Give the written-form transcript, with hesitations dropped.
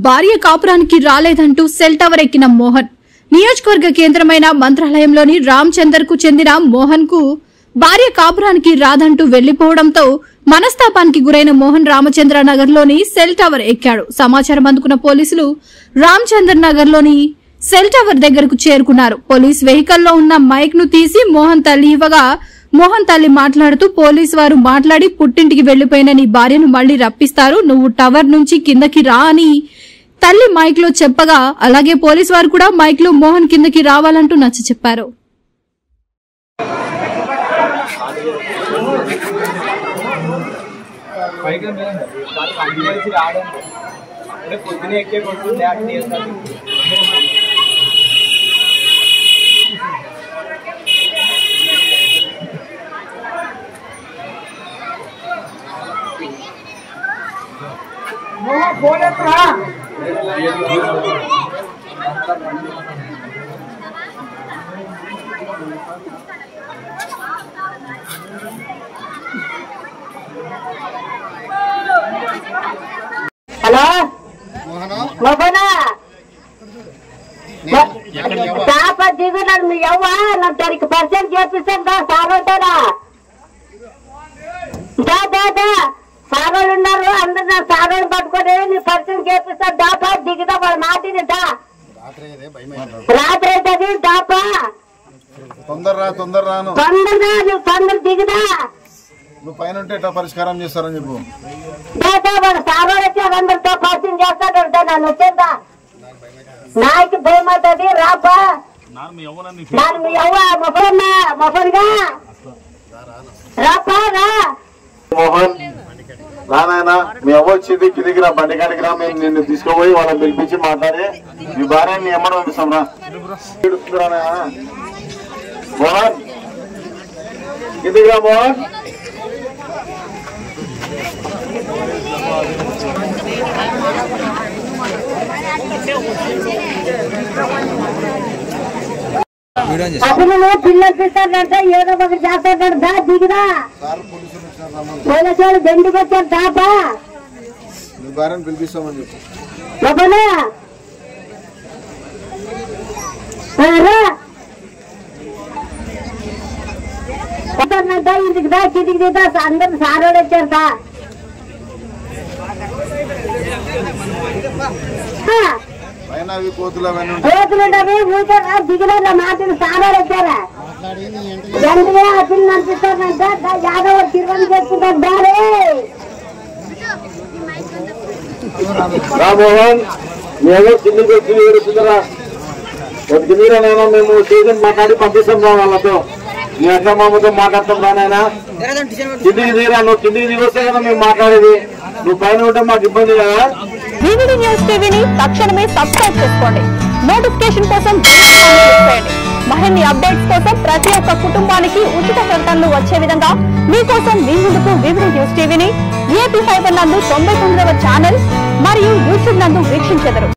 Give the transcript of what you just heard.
భార్య కాపురానికి రాలేదంటూ cell tower ఎక్కిన మోహన్. నియోజకవర్గ కేంద్రమైన మంత్రాలయంలోని రామచందర్ కు చెందిన మోహన్ కు భార్య కాపురానికి రాదంటూ వెళ్లిపోవడంతో మనస్తాపానికి గురైన మోహన్ రామచంద్ర నగర్ లోని సెల్ టవర్ ఎక్కాడు. సమాచారం అందుకున్న పోలీసులు రామచందర్ నగర్ లోని సెల్ టవర్ దగ్గరకు చేరుకున్నారు. పోలీస్ వెహికల్లో ఉన్న మైక్ ను తీసి మోహన్ తల్లి ఇవ్వగా మోహన్ తల్లి మాట్లాడుతూ పోలీసు వారు మాట్లాడి పుట్టింటికి వెళ్లిపోయిన నీ భార్యను మళ్లీ రప్పిస్తారు, నువ్వు టవర్ నుంచి కిందకి రా అని తల్లి మైక్ లో చెప్పగా అలాగే పోలీసు వారు కూడా మైక్ లో మోహన్ కిందకి రావాలంటూ నచ్చ చెప్పారు. హలో మోహనా పాప దిగున్నాడు మీ అవ్వ నాకు దానికి పరిచయం చేపిస్తాను సార్ ఉంటారా సార్ వాళ్ళు ఉన్నారు అందరు నా సార్ వాళ్ళు పట్టుకొని నీ పరిచయం చేపిస్తాను దాపా దిగుదా వాళ్ళ మాటిని రాత్రి అవుతుంది దాపా తొందరగా నువ్వు తొందర దిగుదా నువ్వు పైన ఉంటే ఎట్లా పరిష్కారం చేస్తారని చెప్పు. వాడు సార్ వాళ్ళు వచ్చి అందరితో పరిచయం చేస్తాడు నన్ను వచ్చేద్దా నాకు భయం అవుతుంది రాపా నాన్న మీ అవ్వ మొఫన్గా రాపా రా మోహన్ రానాయన మీ అవ్వ వచ్చింది కిందికి రా, బండి కాడికి రా, మేము నిన్ను తీసుకుపోయి వాళ్ళని పిలిపించి మాట్లాడి మీ భార్యని ఎమ్మని పంపిస్తాం రా. మోహన్ కిందికి రా మోహన్. అసలు పిల్లలు పిస్తాడంట ఏదో ఒకటి చేస్తాడు దా దిగుదా పోలీసు వాళ్ళు దండికి వచ్చారు దాపా మీ భార్యను పిలిపిస్తామని చెప్పు. ఇంటికి దా కిటికి దిగుతా అందరు సార్ వాళ్ళు వచ్చారు దా పైన అవి కోతులు అవన్నీ కోతులుంటవి ఊరికే దిగులో మాటలు సార్ వాళ్ళు వచ్చారా వెంటనే ఆ పిల్లలు అనిపిస్తారంట యాదవ్ తిరుమల చేసుకుంటారు దారే రామోహన్ మేము కిందికి వచ్చి ఏడుస్తుందరా ఒకటి మీరేనైనా మేము స్టేషన్ మాట్లాడి పంపిస్తాం రా వాళ్ళతో. మీ అక్క మామతో మాట్లాడతాం రానైనా కిందికి దిగిరా, నువ్వు కిందికి దిగొస్తే కదా మేము మాట్లాడేది, నువ్వు పైన ఉంటే మాకు ఇబ్బంది కదా. వివిడి న్యూస్ టీవీని తక్షణమే సబ్స్క్రైబ్ చేసుకోండి. నోటిఫికేషన్ కోసం బెల్ ఐకాన్ క్లిక్ చేయండి. మరిన్ని అప్డేట్స్ కోసం ప్రతి ఒక్క కుటుంబానికి ఉచిత ప్రకటనలు వచ్చే విధంగా మీకోసం మీ ముందుకు వివిడి న్యూస్ టీవీని AP5 నందు 99వ ఛానల్ మరియు యూట్యూబ్ నందు వీక్షించెదరు.